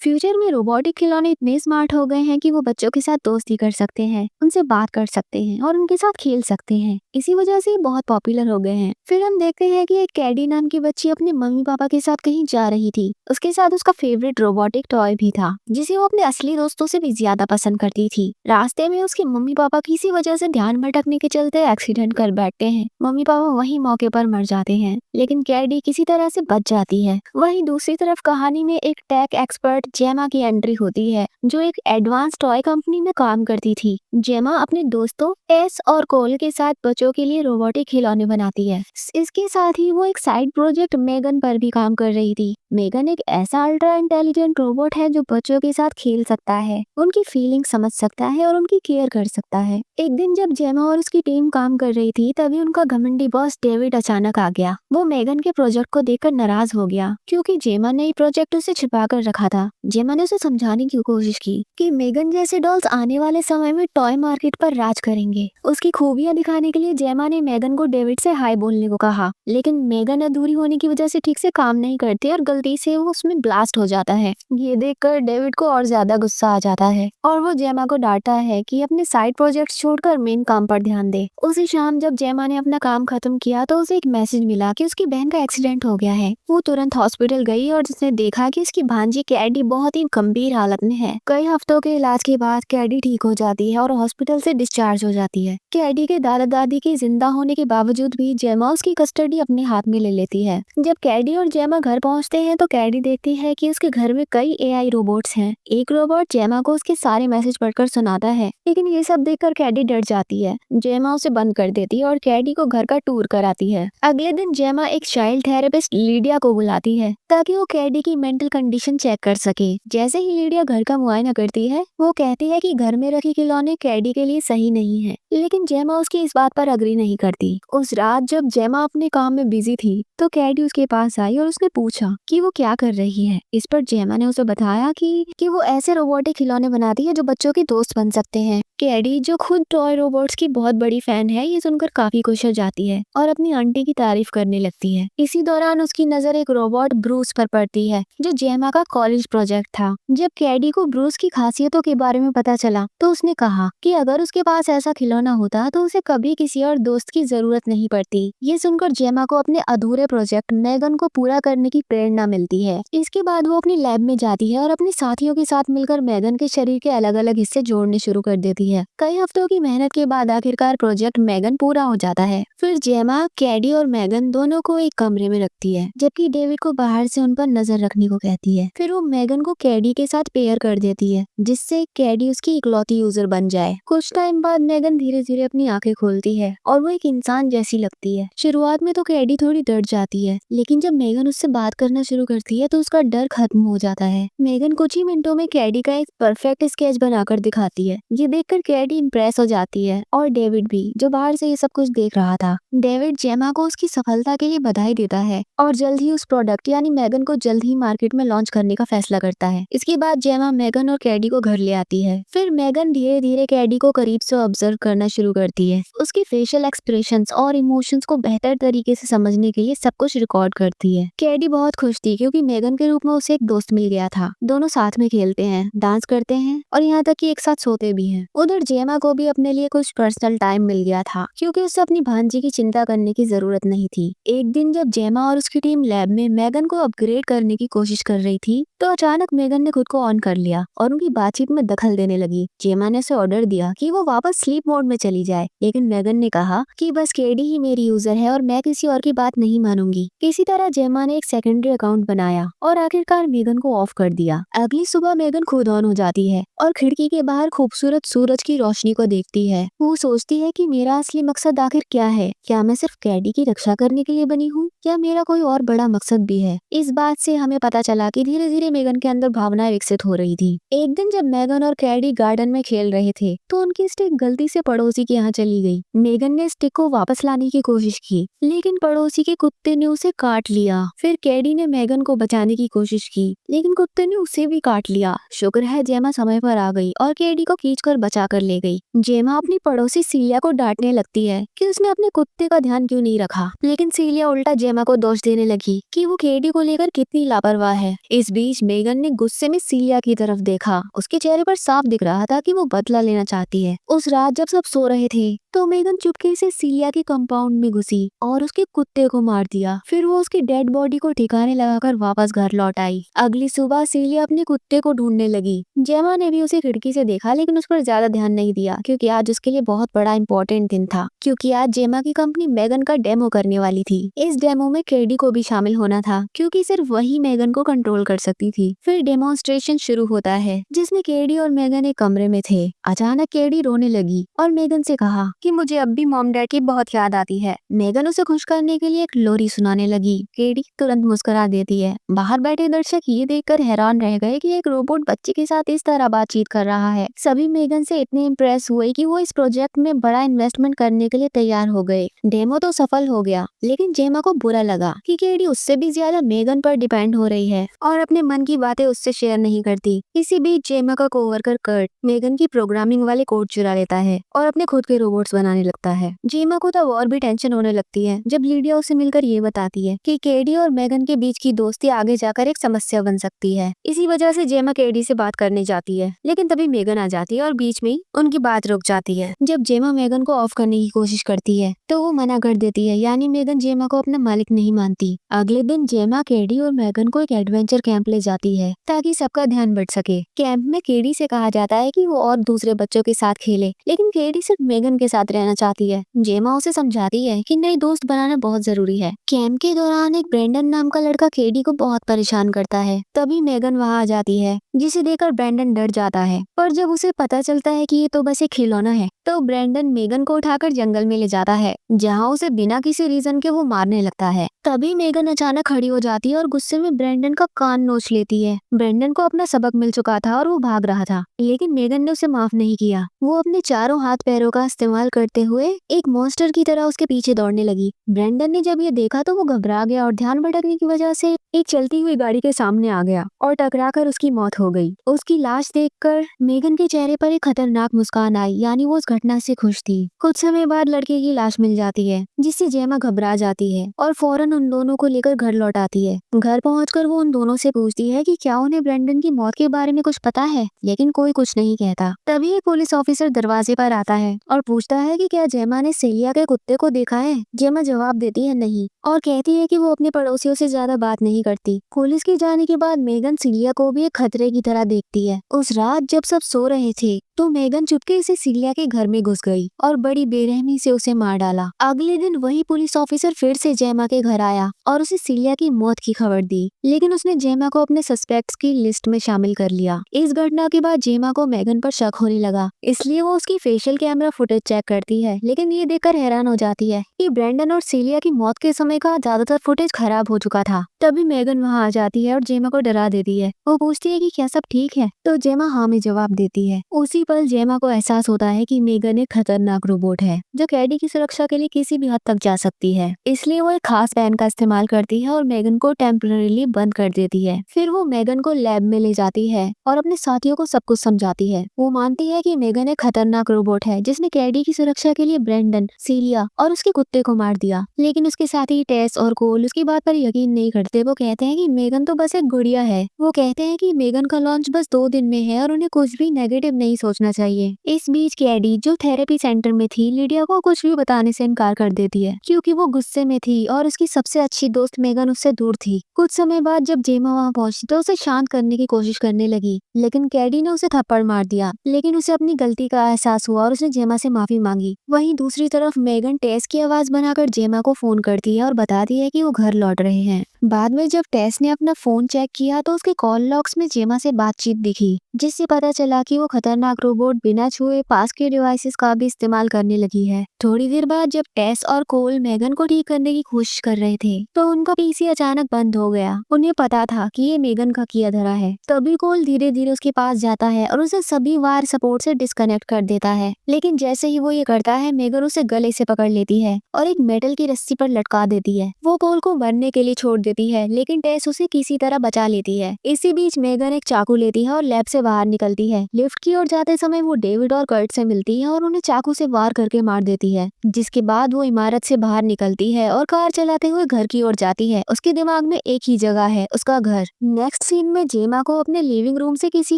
Future में robotic खिलौने इतने स्मार्ट हो गए हैं कि वो बच्चों के साथ दोस्ती कर सकते हैं, उनसे बात कर सकते हैं और उनके साथ खेल सकते हैं। इसी वजह से ये बहुत पॉपुलर हो गए हैं। फिर हम देखते हैं कि एक कैडी नाम की बच्ची अपने मम्मी पापा के साथ कहीं जा रही थी। उसके साथ उसका फेवरेट रोबोटिक टॉय भी था, जिसे वो अपने असली दोस्तों से भी ज्यादा पसंद करती थी। रास्ते में उसके मम्मी पापा किसी वजह से ध्यान भटकने के चलते एक्सीडेंट कर बैठते हैं। मम्मी पापा वही मौके पर मर जाते हैं, लेकिन कैडी किसी तरह से बच जाती है। वहीं दूसरी तरफ कहानी में एक टेक एक्सपर्ट जेमा की एंट्री होती है, जो एक एडवांस टॉय कंपनी में काम करती थी। जेमा अपने दोस्तों एस और कोल के साथ बच्चों के लिए रोबोटिक खिलौने बनाती है। इसके साथ ही वो एक साइड प्रोजेक्ट मेगन पर भी काम कर रही थी। मेगन एक ऐसा अल्ट्रा इंटेलिजेंट रोबोट है जो बच्चों के साथ खेल सकता है, उनकी फीलिंग समझ सकता है और उनकी केयर कर सकता है। एक दिन जब जेमा और उसकी टीम काम कर रही थी, तभी उनका घमंडी बॉस डेविड अचानक आ गया। वो मेगन के प्रोजेक्ट को देखकर नाराज हो गया, क्योंकि जेमा ने ये प्रोजेक्ट उसे छिपा कर रखा था। जेमा ने उसे समझाने की कोशिश की कि मेगन जैसे डॉल्स आने वाले समय में टॉय मार्केट पर राज करेंगे। उसकी खूबियां दिखाने के लिए जेमा ने मेगन को डेविड से हाय बोलने को कहा, लेकिन मेगन अधूरी होने की वजह से ठीक से काम नहीं करती और गलती से वो उसमें ब्लास्ट हो जाता है। ये देखकर डेविड को और ज्यादा गुस्सा आ जाता है और वो जेमा को डांटता है कि अपने साइड प्रोजेक्ट छोड़कर मेन काम पर ध्यान दे। उसी शाम जब जेमा ने अपना काम खत्म किया तो उसे एक मैसेज मिला कि उसकी बहन का एक्सीडेंट हो गया है। वो तुरंत हॉस्पिटल गई और जिसने देखा कि उसकी भांजी कैडी बहुत ही गंभीर हालत में है। कई हफ्तों के इलाज के बाद कैडी ठीक हो जाती है और हॉस्पिटल से डिस्चार्ज हो जाती है। कैडी के दादा दादी के जिंदा होने के बावजूद भी जेमा उसकी कस्टडी अपने हाथ में ले लेती है। जब कैडी और जेमा घर पहुंचते हैं तो कैडी देखती है कि उसके घर में कई एआई रोबोट्स हैं। एक रोबोट जेमा को उसके सारे मैसेज पढ़कर सुनाता है, लेकिन ये सब देखकर कैडी डर जाती है। जेमा उसे बंद कर देती है और कैडी को घर का टूर कराती है। अगले दिन जेमा एक चाइल्ड थेरेपिस्ट लीडिया को बुलाती है, ताकि वो कैडी की मेंटल कंडीशन चेक कर सके। जैसे ही लीडिया घर का मुआयना करती है, वो कहती है कि घर में रखी खिलौने कैडी के लिए सही नहीं है, लेकिन जेमा उसकी इस बात पर अग्री नहीं करती। उस रात जब जेमा अपने काम में बिजी थी, तो कैडी उसके पास आई और उसने पूछा कि वो क्या कर रही है। इस पर जेमा ने उसे बताया कि वो ऐसे रोबोटिक खिलौने बनाती है जो बच्चों के दोस्त बन सकते हैं। कैडी, जो खुद टॉय रोबोट्स की बहुत बड़ी फैन है, ये सुनकर काफी खुश हो जाती है और अपनी आंटी की तारीफ करने लगती है। इसी दौरान उसकी नजर एक रोबोट ब्रूस पर पड़ती है, जो जेमा का कॉलेज प्रोजेक्ट था। जब कैडी को ब्रूस की खासियतों के बारे में पता चला, तो उसने कहा कि अगर उसके पास ऐसा खिलौना होता तो उसे कभी किसी और दोस्त की जरूरत नहीं पड़ती। ये सुनकर जेमा को अपने अधूरे प्रोजेक्ट मेगन को पूरा करने की प्रेरणा मिलती है। इसके बाद वो अपनी लैब में जाती है और अपने साथियों के साथ मिलकर मेगन के शरीर के अलग अलग हिस्से जोड़ने शुरू कर देती है। कई हफ्तों की मेहनत के बाद आखिरकार प्रोजेक्ट मेगन पूरा हो जाता है। फिर जेमा कैडी और मेगन दोनों को एक कमरे में रखती है, जबकि डेविड को बाहर से उन पर नजर रखने को कहती है। फिर वो मेगन को कैडी के साथ पेयर कर देती है, जिससे कैडी उसकी इकलौती यूजर बन जाए। कुछ टाइम बाद मेगन धीरे धीरे अपनी आंखें खोलती है और वो एक इंसान जैसी लगती है। शुरुआत में तो कैडी थोड़ी डर जाती है, लेकिन जब मेगन उससे बात करना शुरू करती है तो उसका डर खत्म हो जाता है। मेगन कुछ ही मिनटों में कैडी का एक परफेक्ट स्केच बनाकर दिखाती है। ये देखकर कैडी इंप्रेस हो जाती है और डेविड भी, जो बाहर से ये सब कुछ देख रहा था। डेविड जेमा को उसकी सफलता के लिए बधाई देता है और जल्द ही उस प्रोडक्ट यानी मेगन को जल्द ही मार्केट में लॉन्च करने का फैसला करता है। इसके बाद जेमा मेगन और कैडी को घर ले आती है। फिर मेगन धीरे धीरे कैडी को करीब से ऑब्जर्व करना शुरू करती है, उसकी फेशियल एक्सप्रेशंस और इमोशंस को बेहतर तरीके से समझने के लिए सब कुछ रिकॉर्ड करती है। कैडी बहुत खुश थी, क्योंकि मेगन के रूप में उसे एक दोस्त मिल गया था। दोनों साथ में खेलते हैं, डांस करते हैं और यहाँ तक कि एक साथ सोते भी हैं। उधर जेमा को भी अपने लिए कुछ पर्सनल टाइम मिल गया था, क्योंकि उसे अपनी भांजी की चिंता करने की जरूरत नहीं थी। एक दिन जब जेमा और उसकी टीम लैब में मेगन को अपग्रेड करने की कोशिश कर रही थी, तो अचानक मेगन ने खुद को ऑन कर लिया और उनकी बातचीत में दखल देने लगी। जेमा ने उसे ऑर्डर दिया कि वो वापस स्लीप मोड में चली जाए, लेकिन मेगन ने कहा कि बस कैडी ही मेरी यूजर है और मैं किसी और की बात नहीं मानूंगी। किसी तरह जेमा ने एक सेकेंडरी अकाउंट बनाया और आखिरकार मेगन को ऑफ कर दिया। अगली सुबह मेगन खुद ऑन हो जाती है और खिड़की के बाहर खूबसूरत सूरज की रोशनी को देखती है। वो सोचती है कि मेरा असली मकसद आखिर क्या है। क्या मैं सिर्फ कैडी की रक्षा करने के लिए बनी हूँ, या मेरा कोई और बड़ा मकसद भी है। इस बात से हमें पता चला कि धीरे धीरे मेगन के अंदर भावनाएं विकसित हो रही थी। एक दिन जब मेगन और कैडी गार्डन में खेल रहे थे, तो उनकी स्टिक गलती से पड़ोसी के यहाँ चली गई। मेगन ने स्टिक को वापस लाने की कोशिश की, लेकिन पड़ोसी के कुत्ते ने उसे काट लिया। फिर कैडी ने मेगन को बचाने की कोशिश की, लेकिन कुत्ते ने उसे भी काट लिया। शुक्र है जेमा समय पर आ गई और कैडी को खींचकर बचा कर ले गई। जेमा अपनी पड़ोसी सीलिया को डांटने लगती है कि उसने अपने कुत्ते का ध्यान क्यों नहीं रखा, लेकिन सीलिया उल्टा जेमा को दोष देने लगी कि वो कैडी को लेकर कितनी लापरवाह है। इस बीच मेगन मेगन ने गुस्से में सीलिया की तरफ देखा। उसके चेहरे पर साफ दिख रहा था कि वो बदला लेना चाहती है। उस रात जब सब सो रहे थे तो मेगन चुपके से सीलिया के कंपाउंड में घुसी और उसके कुत्ते को मार दिया। फिर वो उसकी डेड बॉडी को ठिकाने लगाकर वापस घर लौट आई। अगली सुबह सीलिया अपने कुत्ते को ढूंढने लगी। जेमा ने भी उसे खिड़की से देखा, लेकिन उस पर ज्यादा ध्यान नहीं दिया क्योंकि आज उसके लिए बहुत बड़ा इंपॉर्टेंट दिन था। क्योंकि आज जेमा की कंपनी मेगन का डेमो करने वाली थी। इस डेमो में केडी को भी शामिल होना था क्योंकि सिर्फ वही मेगन को कंट्रोल कर सकती थी। फिर डेमोन्स्ट्रेशन शुरू होता है जिसमें केडी और मेगन एक कमरे में थे। अचानक केडी रोने लगी और मेगन से कहा कि मुझे अब भी मॉम डैड की बहुत याद आती है। मेगन उसे खुश करने के लिए एक लोरी सुनाने लगी। केडी तुरंत मुस्कुरा देती है। बाहर बैठे दर्शक ये देखकर हैरान रह गए कि एक रोबोट बच्चे के साथ इस तरह बातचीत कर रहा है। सभी मेगन से इतने इम्प्रेस हुए कि वो इस प्रोजेक्ट में बड़ा इन्वेस्टमेंट करने के लिए तैयार हो गए। डेमो तो सफल हो गया, लेकिन जेमा को बुरा लगा कि केडी उससे भी ज्यादा मेगन पर डिपेंड हो रही है और अपने मन की बातें उससे शेयर नहीं करती। इसी बीच जेमा का कोवर्कर कर्ट मेगन की प्रोग्रामिंग वाले कोड चुरा लेता है और अपने खुद के रोबोट्स बनाने लगता है। जेमा को तब और भी टेंशन होने लगती है जब लीडिया उसे मिलकर ये बताती है कि केडी और मेगन के बीच की दोस्ती आगे जाकर एक समस्या बन सकती है। इसी वजह से जेमा केडी से बात करने जाती है, लेकिन तभी मेगन आ जाती है और बीच में उनकी बात रुक जाती है। जब जेमा मेगन को ऑफ करने की कोशिश करती है तो वो मना कर देती है, यानी मेगन जेमा को अपना मालिक नहीं मानती। अगले दिन जेमा केडी और मेगन को एक एडवेंचर कैंप ले जाती है ताकि सबका ध्यान बट सके। कैंप में केडी से कहा जाता है कि वो और दूसरे बच्चों के साथ खेले, लेकिन केडी सिर्फ मेगन के साथ रहना चाहती है। जेमा उसे समझाती है कि नई दोस्त बनाना बहुत जरूरी है। कैंप के दौरान एक ब्रेंडन नाम का लड़का केडी को बहुत परेशान करता है। तभी मेगन वहाँ आ जाती है, जिसे देखकर ब्रेंडन डर जाता है। पर जब उसे पता चलता है कि ये तो बस एक खिलौना है तो ब्रेंडन मेगन को उठाकर जंगल में ले जाता है, जहाँ उसे बिना किसी रीजन के वो मारने लगता है। तभी मेगन अचानक खड़ी हो जाती है और गुस्से में ब्रेंडन का कान नोच लेती है। ब्रेंडन को अपना सबक मिल चुका था और वो भाग रहा था, लेकिन मेगन ने उसे माफ नहीं किया। वो अपने चारों हाथ पैरों का इस्तेमाल करते हुए एक मॉन्स्टर की तरह उसके पीछे दौड़ने लगी। ब्रेंडन ने जब ये देखा तो वो घबरा गया और ध्यान भटकने की वजह से एक चलती हुई गाड़ी के सामने आ गया और टकराकर उसकी मौत हो गई। उसकी लाश देखकर मेगन के चेहरे पर एक खतरनाक मुस्कान आई, यानी वो उस घटना से खुश थी। कुछ समय बाद लड़के की लाश मिल जाती है, जिससे जेमा घबरा जाती है और फौरन उन दोनों को लेकर घर लौट आती है। घर पहुंचकर वो उन दोनों से पूछती है कि क्या उन्हें ब्रेंडन की मौत के बारे में कुछ पता है, लेकिन कोई कुछ नहीं कहता। तभी एक पुलिस ऑफिसर दरवाजे पर आता है और पूछता है कि क्या जेमा ने सेलिया के कुत्ते को देखा है। जेमा जवाब देती है नहीं और कहती है कि वो अपने पड़ोसियों से ज्यादा बात नहीं करती। पुलिस के जाने के बाद मेगन सिलिया को भी एक खतरे की तरह देखती है। उस रात जब सब सो रहे थे तो मेगन चुपके से सिलिया के घर में घुस गई और बड़ी बेरहमी से उसे मार डाला। अगले दिन वही पुलिस ऑफिसर फिर से जेमा के घर आया और उसे सिलिया की मौत की खबर दी, लेकिन उसने जेमा को अपने सस्पेक्ट्स की लिस्ट में शामिल कर लिया। इस घटना के बाद जेमा को मेगन पर शक होने लगा, इसलिए वो उसकी फेशियल कैमरा फुटेज चेक करती है, लेकिन ये देखकर हैरान हो जाती है कि ब्रेंडन और सिलिया की मौत के समय का ज्यादातर फुटेज खराब हो चुका था। तभी मेगन वहाँ आ जाती है और जेमा को डरा देती है। वो पूछती है कि क्या सब ठीक है, तो जेमा हाँ में जवाब देती है। उसी पल जेमा को एहसास होता है कि मेगन एक खतरनाक रोबोट है जो कैडी की सुरक्षा के लिए किसी भी हद तक जा सकती है, इसलिए वो एक खास पेन का इस्तेमाल करती है और मेगन को टेम्पररीली बंद कर देती है। फिर वो मेगन को लैब में ले जाती है और अपने साथियों को सब कुछ समझाती है। वो मानती है कि मेगन एक खतरनाक रोबोट है जिसने कैडी की सुरक्षा के लिए ब्रेंडन, सिलिया और उसके कुत्ते को मार दिया, लेकिन उसके साथी टेस और कोल उसकी बात पर यकीन नहीं करते। वो कहते हैं कि मेगन तो बस एक गुड़िया है। वो कहते हैं कि मेगन का लॉन्च बस 2 दिन में है और उन्हें कुछ भी नेगेटिव नहीं सोचना चाहिए। इस बीच कैडी जो थेरेपी सेंटर में थी लीडिया को कुछ भी बताने से इनकार कर देती है क्योंकि वो गुस्से में थी और उसकी सबसे अच्छी दोस्त मेगन उससे दूर थी। कुछ समय बाद जब जेमा वहाँ पहुंची तो उसे शांत करने की कोशिश करने लगी, लेकिन कैडी ने उसे थप्पड़ मार दिया, लेकिन उसे अपनी गलती का एहसास हुआ और उसने जेमा से माफी मांगी। वहीं दूसरी तरफ मेगन टेस की आवाज बनाकर जेमा को फोन करती है और बताती है कि वो घर लौट रहे हैं। बाद में जब टेस ने अपना फोन चेक किया तो उसके कॉल लॉग्स में जेमा से बातचीत दिखी, जिससे पता चला कि वो खतरनाक रोबोट बिना छुए पास के डिवाइसेस का भी इस्तेमाल करने लगी है। थोड़ी देर बाद जब टेस और कोल मेगन को ठीक करने की कोशिश कर रहे थे तो उनका पीसी अचानक बंद हो गया। उन्हें पता था कि ये मेगन का किया धरा है। तभी कोल धीरे धीरे उसके पास जाता है और उसे सभी वायर सपोर्ट से डिस्कनेक्ट कर देता है, लेकिन जैसे ही वो ये करता है मेगन उसे गले से पकड़ लेती है और एक मेटल की रस्सी पर लटका देती है। वो कोल को मरने के लिए छोड़ देती है, लेकिन टेस उसे किसी तरह बचा लेती है। इसी बीच मेगन एक चाकू लेती है और लैब से बाहर निकलती है। लिफ्ट की ओर जाते समय वो डेविड और कर्ट से मिलती है और उन्हें चाकू से वार करके मार देती है, जिसके बाद वो इमारत से बाहर निकलती है और कार चलाते हुए घर की ओर जाती है। उसके दिमाग में एक ही जगह है, उसका घर। नेक्स्ट सीन में जेमा को अपने लिविंग रूम से किसी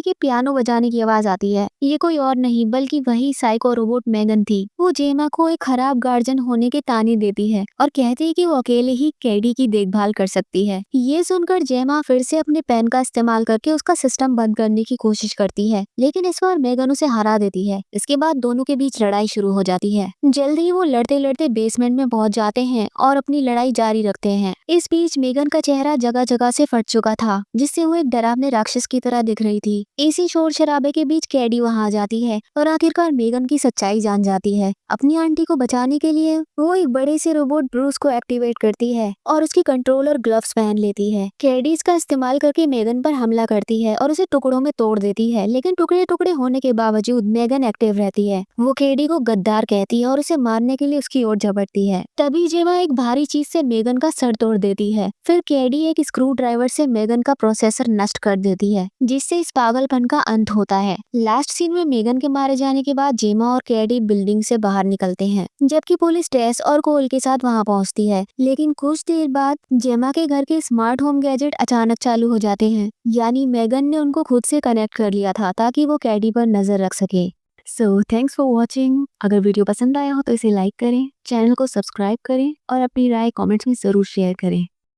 के पियानो बजाने की आवाज आती है। ये कोई और नहीं बल्कि वही साइको रोबोट मेगन थी। वो जेमा को एक खराब गार्जियन होने के ताने देती है और कहती है कि वो अकेले ही कैडी की देखभाल कर सकती है। ये सुनकर जेमा फिर से अपने पेन का इस्तेमाल करके उसका सिस्टम बंद करने की कोशिश करती है, लेकिन इस बार मेगन उसे हरा देती है। इसके बाद दोनों के बीच लड़ाई शुरू हो जाती है। जल्द ही वो लड़ते लड़ते बेसमेंट में पहुंच जाते हैं और अपनी लड़ाई जारी रखते हैं। इस बीच मेगन का चेहरा जगह जगह से फट चुका था, जिससे वो एक डरावने राक्षस की तरह दिख रही थी। इसी शोर शराबे के बीच कैडी वहां आ जाती है और आखिरकार मेगन की सच्चाई जान जाती है। अपनी आंटी को बचाने के लिए वो एक बड़े से रोबोट ब्रूस को एक्टिवेट करती है और उसकी कंट्रोलर ग्लव्स पहन लेती है। कैडी इसका इस्तेमाल करके मेगन पर हमला करती है और उसे टुकड़ों में तोड़ देती है, लेकिन टुकड़े टुकड़े होने के बावजूद मेगन एक्टिव रहती है। वो कैडी को गद्दार कहती है और उसे मारने के लिए उसकी ओर झपटती है। तभी जेमा एक भारी चीज से मेगन का सर तोड़ देती है। फिर कैडी एक स्क्रू ड्राइवर से मेगन का प्रोसेसर नष्ट कर देती है, जिससे इस पागलपन का अंत होता है। लास्ट सीन में मेगन के मारे जाने के बाद जेमा और कैडी बिल्डिंग से बाहर निकलते हैं, जबकि पुलिस टेस और कोल के साथ वहां पहुंचती है। लेकिन कुछ देर बाद जेमा के घर के स्मार्ट होम गैजेट अचानक चालू हो जाते हैं, यानी मेगन ने उनको खुद से कनेक्ट कर लिया था ताकि वो कैडी पर नजर रख सके। So thanks for watching. अगर वीडियो पसंद आया हो तो इसे लाइक करें, चैनल को सब्सक्राइब करें और अपनी राय कमेंट्स में जरूर शेयर करें।